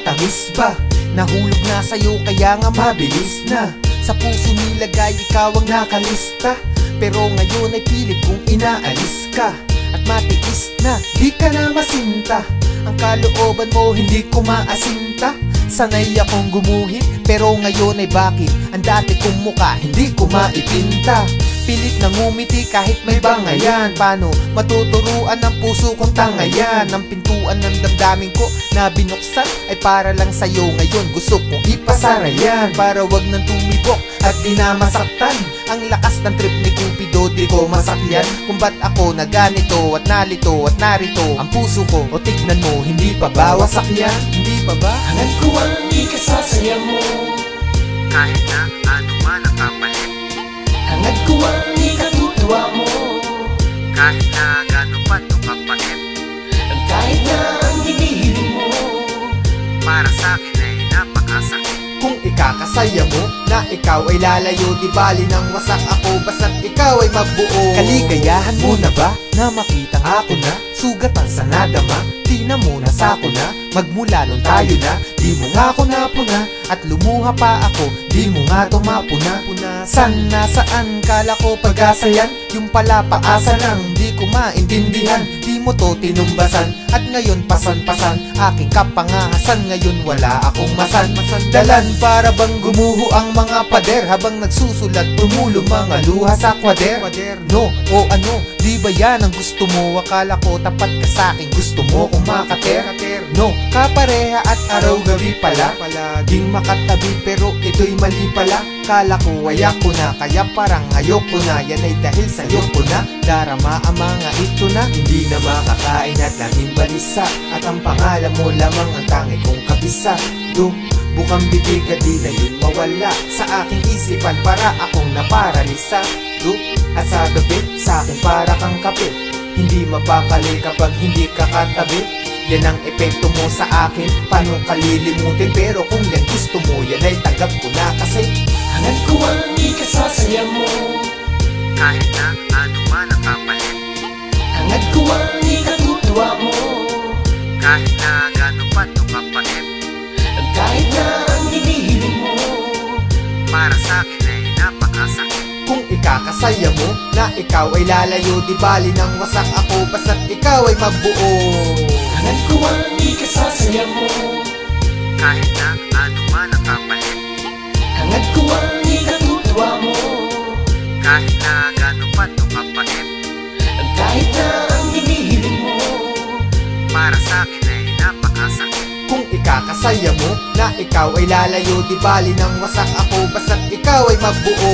matamis ba? Nahulog na sa'yo kaya nga mabilis na. Sa puso nilagay ikaw ang nakalista, pero ngayon ay pilit kong inaalis ka. At matiis na, di ka na masinta. Ang kalooban mo hindi ko maasinta. Sanay akong gumuhit, pero ngayon ay bakit ang dati kong muka hindi ko maipinta. Pilit na ngumiti kahit may bangayan. Paano matuturuan ang puso kong tangayan? Ang pintuan ng damdamin ko na binuksan ay para lang sa'yo ngayon. Gusto kong ipasara yan para wag nang tumibok at di na masaktan. Ang lakas ng trip ni Cupido di ko masakyan kung ba't ako na ganito at nalito at narito ang puso ko. O tignan mo, hindi pa ba wasak yan? Hindi pa ba? Hangad ko ang ikasasaya mo, Kahit na ano man ang kapalit, hangad ko ang ikatutuwa mo, kahit na gano'n pa ito kapait, kahit na ang hinihiling mo. para sa'kin ay napakasakit. Kung ikakasaya mo na ikaw ay lalayo, di bali nang wasak ako, basta't ikaw ay mabuo. Kaligayahan mo na ba na makita ako na sugatan sa nadama? Di na muna sako na, magmula nun tayo na. Di mo nga ako napuna at lumuha pa ako, di mo nga tumapuna. San nasaan kala ko pag-asayan, yung pala paasa lang di ko maintindihan. Di mo to tinumbasan at ngayon pasan-pasan aking kapangahasan. Ngayon wala akong masan-dalan, para bang gumuho ang mga pader habang nagsusulat tumulong mga luha sa kwaderno. O ano, di ba yan ang gusto mo? Akala ko tapat ka sa'kin, gusto mo kung makaterno. Kapareha at araw-gabi pala, palaging makatabi pero ito'y mali pala. Kala ko ay ako na, kaya parang ayoko na. Yan ay dahil sa'yo ko na darama ang mga ito na hindi na makakain at laging balisa. At ang pangalan mo lamang ang tangi kong kabisa. Bukang bibig at di na yun mawala sa aking isipan, para akong naparalisa. At sa gabi, sa akin para kang kapit, hindi mapakali kapag hindi ka katabi. Yan ang epekto mo sa akin, paano kalilimutin? Pero kung yan gusto mo, yan ay tanggap ko na kasi Hangad ko ang ikasasaya mo, kahit na ano man ang kapalit, hangad ko ang ikatutuwa mo, kahit na gano'n pa ito kapait, kahit na ang hinihiling mo. para sa'kin ay napakasakit. Kung ikakasaya mo na ikaw ay lalayo, di bali nang wasak ako, basta't ikaw ay mabuo. Hangad ko ang ikasasaya mo, Kahit na ano man ang kapalit, hangad ko ang ikatutuwa mo, kahit na gano'n pa ito kapait, kahit na ang hinihiling mo. para sa'kin ay napakasakit. Kung ikakasaya mo na ikaw ay lalayo, di bali nang wasak ako, basta't ikaw ay mabuo.